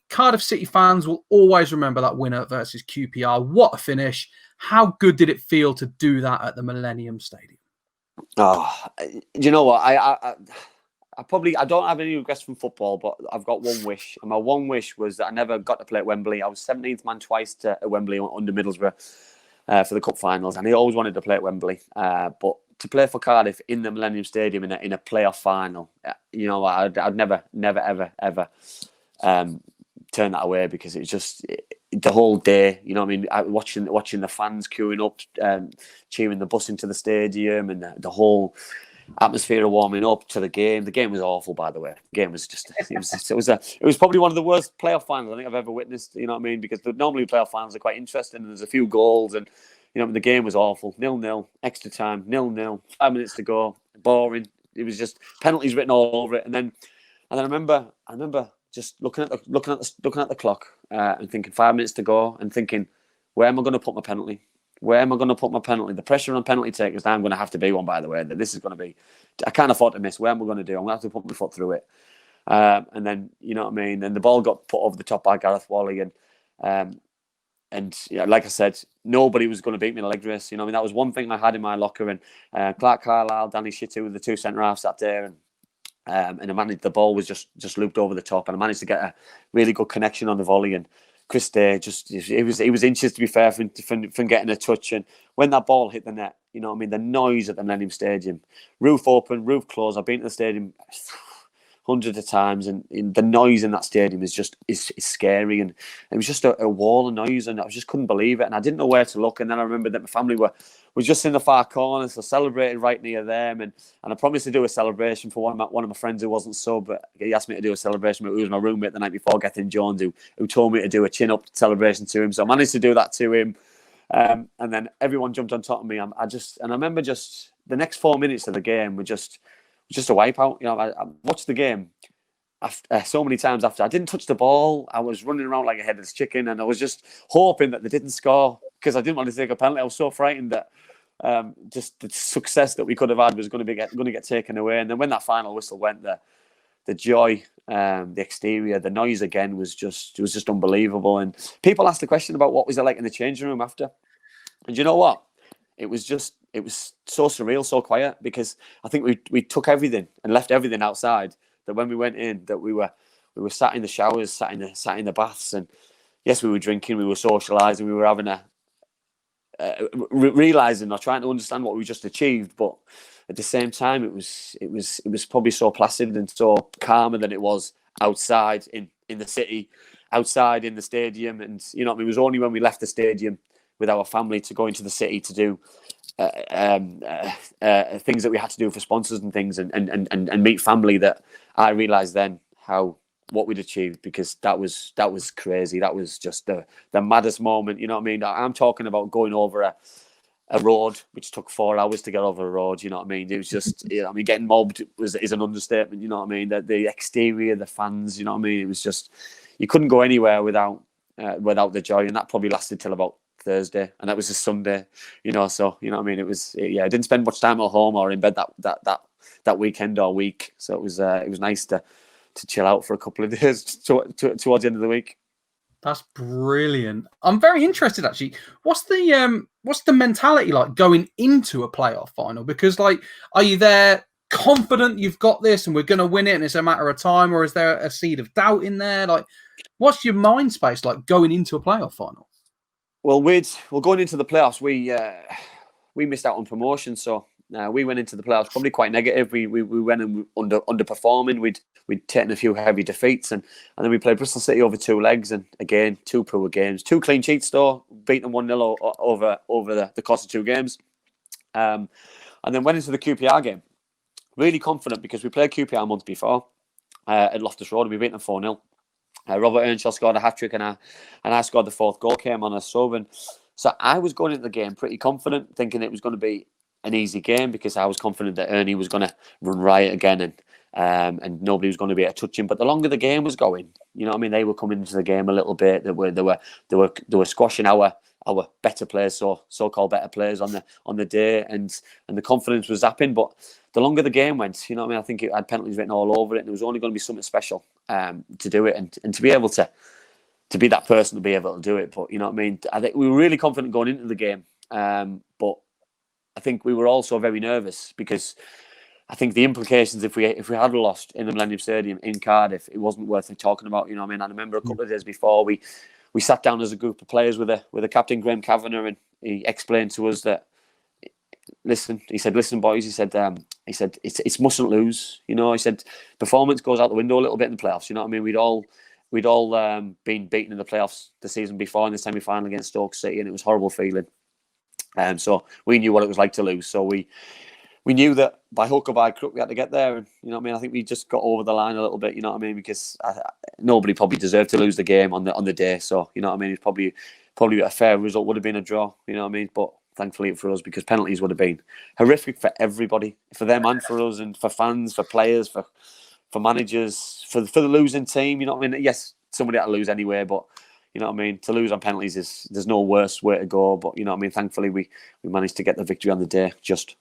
Cardiff City fans will always remember that winner versus QPR. What a finish. How good did it feel to do that at the Millennium Stadium? Oh, you know what? I don't have any regrets from football, but I've got one wish. And my one wish was that I never got to play at Wembley. I was 17th man twice at Wembley under Middlesbrough for the cup finals, and I always wanted to play at Wembley. But to play for Cardiff in the Millennium Stadium in a playoff final, you know, I'd never, ever turn that away, because it's just the whole day. You know what I mean? Watching the fans queuing up, cheering the bus into the stadium, and the whole atmosphere of warming up to the game. The game was awful, by the way. The game was just it was probably one of the worst playoff finals I think I've ever witnessed. You know what I mean? Because normally playoff finals are quite interesting, and there's a few goals, and you know the game was awful. 0-0, extra time, 0-0, 5 minutes to go, boring. It was just penalties written all over it. And then I remember just looking at the clock and thinking 5 minutes to go, and thinking, where am I going to put my penalty? Where am I going to put my penalty? The pressure on penalty takers now, I'm going to have to be one, by the way. That this is going to be, I can't afford to miss. Where am I going to do? I'm going to have to put my foot through it. And then, you know what I mean? And the ball got put over the top by Gareth Wally. And yeah, like I said, nobody was going to beat me in a leg race. You know what I mean? That was one thing I had in my locker. And Clark Carlisle, Danny Shittu were the two centre-halves sat there. And I managed, the ball was just looped over the top. And I managed to get a really good connection on the volley. And Chris Day, he was inches, to be fair, from getting a touch. And when that ball hit the net, you know what I mean, the noise at the Millennium Stadium, roof open, roof closed. I've been to the stadium hundreds of times, and the noise in that stadium is scary. And it was just a wall of noise, and I just couldn't believe it. And I didn't know where to look. And then I remembered that my family was just in the far corner, so celebrating right near them. And I promised to do a celebration for one of my friends who wasn't sub, but he asked me to do a celebration. But it was my roommate the night before, Gethin Jones, who told me to do a chin-up celebration to him. So I managed to do that to him. And then everyone jumped on top of me. I remember just the next 4 minutes of the game were just a wipeout. You know, I watched the game so many times after. I didn't touch the ball. I was running around like a headless chicken, and I was just hoping that they didn't score, because I didn't want to take a penalty. I was so frightened that just the success that we could have had was going to get taken away. And then when that final whistle went, the joy, the exterior, the noise again was just unbelievable. And people asked the question about what was it like in the changing room after. And you know what? It was so surreal, so quiet, because I think we took everything and left everything outside. That when we went in, that we were sat in the showers, sat in the baths, and yes, we were drinking, we were socialising, we were having realising or trying to understand what we just achieved. But at the same time, it was probably so placid and so calmer than it was outside in the city, outside in the stadium. And you know, it was only when we left the stadium with our family to go into the city to do things that we had to do for sponsors and things, and meet family, that I realised then what we'd achieved, because that was crazy. That was just the maddest moment. You know what I mean? I'm talking about going over a road which took 4 hours to get over a road. You know what I mean? It was just, you know, I mean, getting mobbed is an understatement. You know what I mean? The exterior, the fans. You know what I mean? It was just, you couldn't go anywhere without the joy, and that probably lasted till about Thursday, and that was a Sunday. You know, so you know what I mean? It was, yeah, I didn't spend much time at home or in bed that weekend or week. So it was nice to chill out for a couple of days towards the end of the week. That's brilliant. I'm very interested, actually. What's the mentality like going into a playoff final? Because, like, are you there confident you've got this and we're going to win it and it's a matter of time, or is there a seed of doubt in there? Like, what's your mind space like going into a playoff final? Well, going into the playoffs, we missed out on promotion, so we went into the playoffs probably quite negative. We went in underperforming. We'd taken a few heavy defeats, and then we played Bristol City over 2 legs, and again 2 poor games, 2 clean sheets though, beating them 1-0 over the course of 2 games, and then went into the QPR game really confident, because we played QPR a month before at Loftus Road, and we beat them 4-0. Robert Earnshaw scored a hat-trick, and I scored the 4th goal, came on a sub. And so I was going into the game pretty confident, thinking it was going to be an easy game, because I was confident that Ernie was going to run riot again, and nobody was going to be able to touch him. But the longer the game was going, you know what I mean, they were coming into the game a little bit. They were squashing our better players, so-called better players on the day, and the confidence was zapping. But the longer the game went, you know what I mean, I think it had penalties written all over it, and it was only going to be something special. to do it, and to be able to be that person to be able to do it. But you know what I mean. I think we were really confident going into the game, but I think we were also very nervous because I think the implications if we had lost in the Millennium Stadium in Cardiff, it wasn't worth talking about. You know what I mean. I remember a couple of days before we sat down as a group of players with a captain, Graham Kavanagh, and he explained to us that. Listen, boys. He said, it's mustn't lose. You know, he said, performance goes out the window a little bit in the playoffs. You know what I mean? We'd all been beaten in the playoffs the season before in the semi-final against Stoke City, and it was a horrible feeling. So we knew what it was like to lose. So we knew that by hook or by crook we had to get there. And you know what I mean? I think we just got over the line a little bit. You know what I mean? Because nobody probably deserved to lose the game on the day. So you know what I mean? It's probably a fair result would have been a draw. You know what I mean? But thankfully for us, because penalties would have been horrific for everybody, for them and for us, and for fans, for players, for managers, for the losing team. You know what I mean? Yes, somebody had to lose anyway, but you know what I mean? To lose on penalties there's no worse way to go. But you know what I mean? Thankfully we managed to get the victory on the day. Just